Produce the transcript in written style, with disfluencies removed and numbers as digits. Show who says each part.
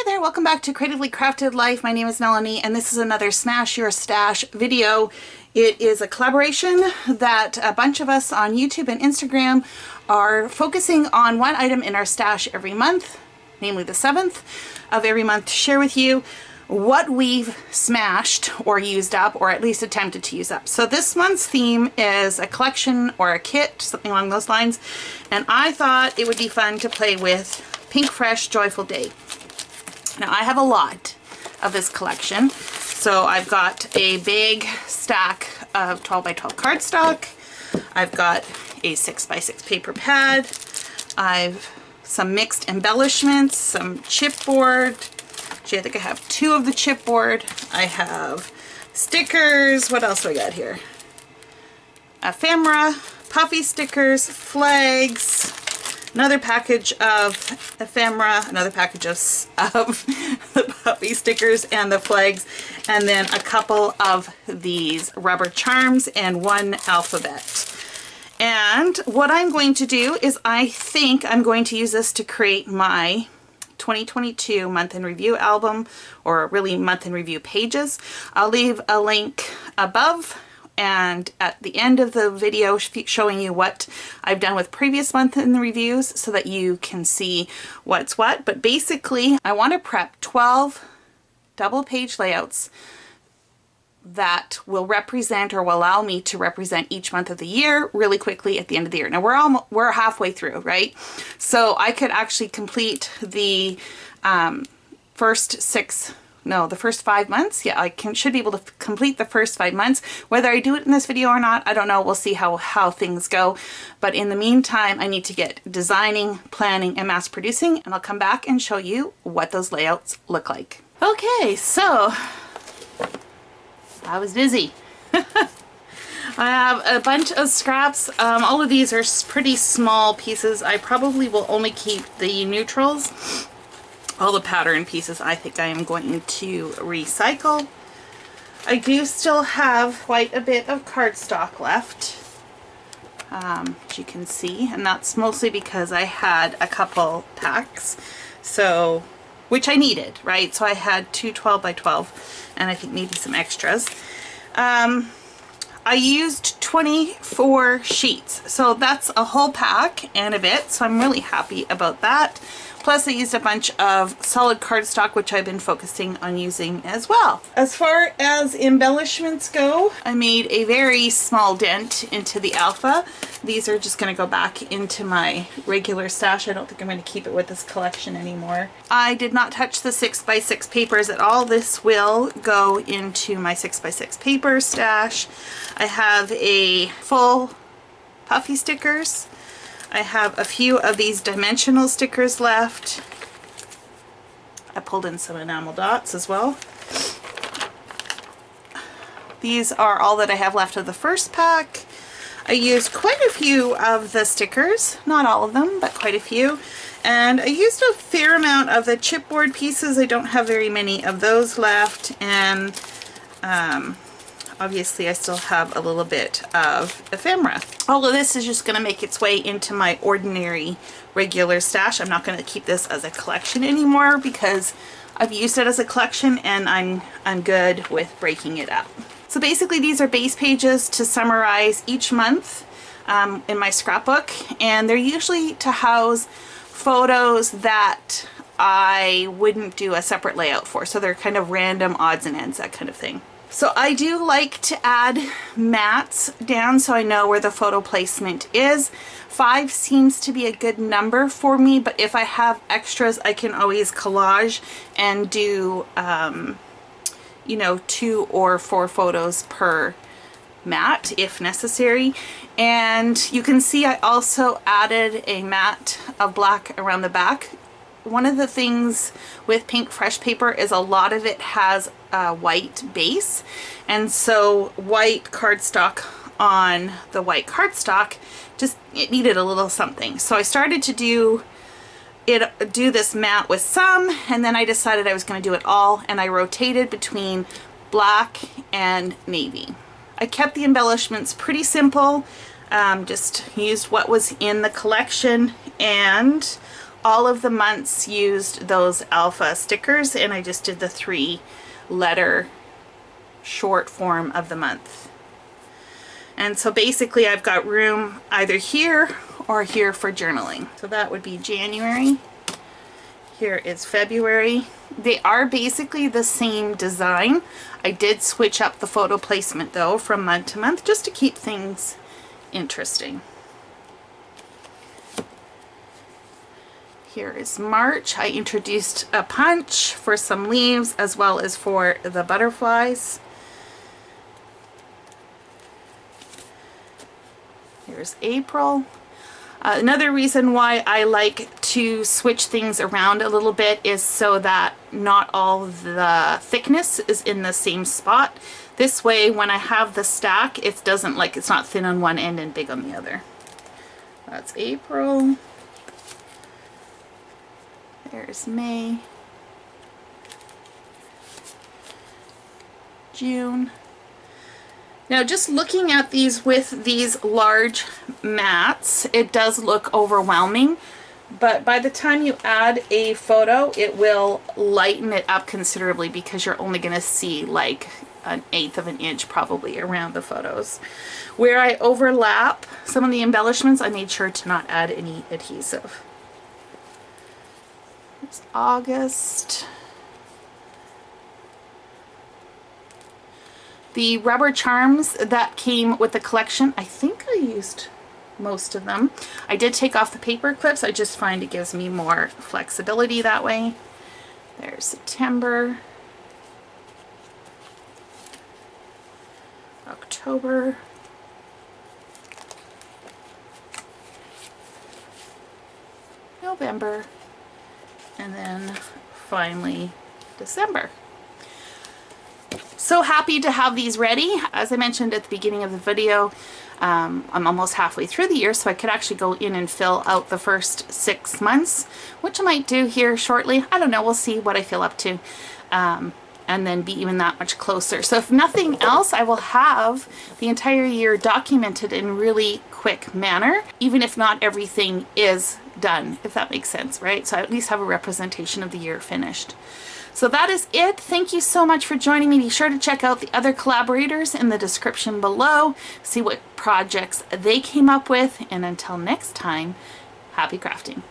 Speaker 1: there, welcome back to Creatively Crafted Life. My name is Melanie and this is another Smash Your Stash video. It is a collaboration that a bunch of us on YouTube and Instagram are focusing on one item in our stash every month, namely the 7th of every month, to share with you what we've smashed or used up, or at least attempted to use up. So this month's theme is a collection or a kit, something along those lines, and I thought it would be fun to play with PInkfresh Joyful Day. Now I have a lot of this collection, so I've got a big stack of 12 by 12 cardstock, I've got a 6 by 6 paper pad, I've some mixed embellishments, some chipboard. Actually, I think I have 2 of the chipboard. I have stickers. What else do I got here? Ephemera, puffy stickers, flags, another package of ephemera, another package of the puffy stickers and the flags, and then a couple of these rubber charms and 1 alphabet. And what I'm going to do is I think I'm going to use this to create my 2022 month in review album, or really month in review pages. I'll leave a link above and at the end of the video showing you what I've done with previous month in the reviews so that you can see what's what. But basically I want to prep 12 double page layouts that will represent, or will allow me to represent, each month of the year really quickly at the end of the year. Now we're halfway through, right? So I could actually complete the first 5 months. Yeah, I should be able to complete the first 5 months. Whether I do it in this video or not, I don't know. We'll see how things go. But in the meantime, I need to get designing, planning, and mass producing, and I'll come back and show you what those layouts look like. Okay, so I was busy. I have a bunch of scraps. All of these are pretty small pieces. I probably will only keep the neutrals. All the pattern pieces I think I am going to recycle. I do still have quite a bit of cardstock left, as you can see, and that's mostly because I had a couple packs, so which I needed, right? So I had 2 12 by 12 and I think maybe some extras. I used 24 sheets, so that's a whole pack and a bit, so I'm really happy about that. Plus I used a bunch of solid cardstock, which I've been focusing on using as well. As far as embellishments go, I made a very small dent into the alpha. These are just going to go back into my regular stash. I don't think I'm going to keep it with this collection anymore. I did not touch the 6 by 6 papers at all. This will go into my 6 by 6 paper stash. I have a full puffy stickers. I have a few of these dimensional stickers left. I pulled in some enamel dots as well. These are all that I have left of the first pack. I used quite a few of the stickers, not all of them, but quite a few. And I used a fair amount of the chipboard pieces. I don't have very many of those left, and obviously I still have a little bit of ephemera. All of this is just going to make its way into my ordinary regular stash. I'm not going to keep this as a collection anymore because I've used it as a collection and I'm good with breaking it up. So basically these are base pages to summarize each month in my scrapbook, and they're usually to house photos that I wouldn't do a separate layout for. So they're kind of random odds and ends, that kind of thing. So I do like to add mats down so I know where the photo placement is. 5 seems to be a good number for me, but if I have extras, I can always collage and do, you know, 2 or 4 photos per mat if necessary. And you can see I also added a mat of black around the back. One of the things with PInkfresh paper is a lot of it has a white base, and so white cardstock on the white cardstock, it needed a little something. So I started to do this mat with some, and then I decided I was going to do it all, and I rotated between black and navy. I kept the embellishments pretty simple, just used what was in the collection, and all of the months used those alpha stickers, and I just did the 3-letter short form of the month. And so basically I've got room either here or here for journaling. So that would be January. Here is February. They are basically the same design. I did switch up the photo placement though from month to month just to keep things interesting. Here is March. I introduced a punch for some leaves as well as for the butterflies. Here's April. Another reason why I like to switch things around a little bit is so that not all the thickness is in the same spot. This way, when I have the stack, it doesn't, like, it's not thin on one end and big on the other. That's April. There's May. June. Now, just looking at these with these large mats, it does look overwhelming, but by the time you add a photo, it will lighten it up considerably because you're only going to see like 1/8 of an inch probably around the photos. Where I overlap some of the embellishments, I made sure to not add any adhesive. It's August. The rubber charms that came with the collection, I think I used most of them. I did take off the paper clips. I just find it gives me more flexibility that way. There's September. October. November. And then finally December. So happy to have these ready. As I mentioned at the beginning of the video, I'm almost halfway through the year, so I could actually go in and fill out the first 6 months, which I might do here shortly. I don't know, we'll see what I feel up to, and then be even that much closer. So if nothing else, I will have the entire year documented in really quick manner, even if not everything is done, if that makes sense, right? So I at least have a representation of the year finished. So that is it. Thank you so much for joining me. Be sure to check out the other collaborators in the description below, see what projects they came up with, and until next time, happy crafting.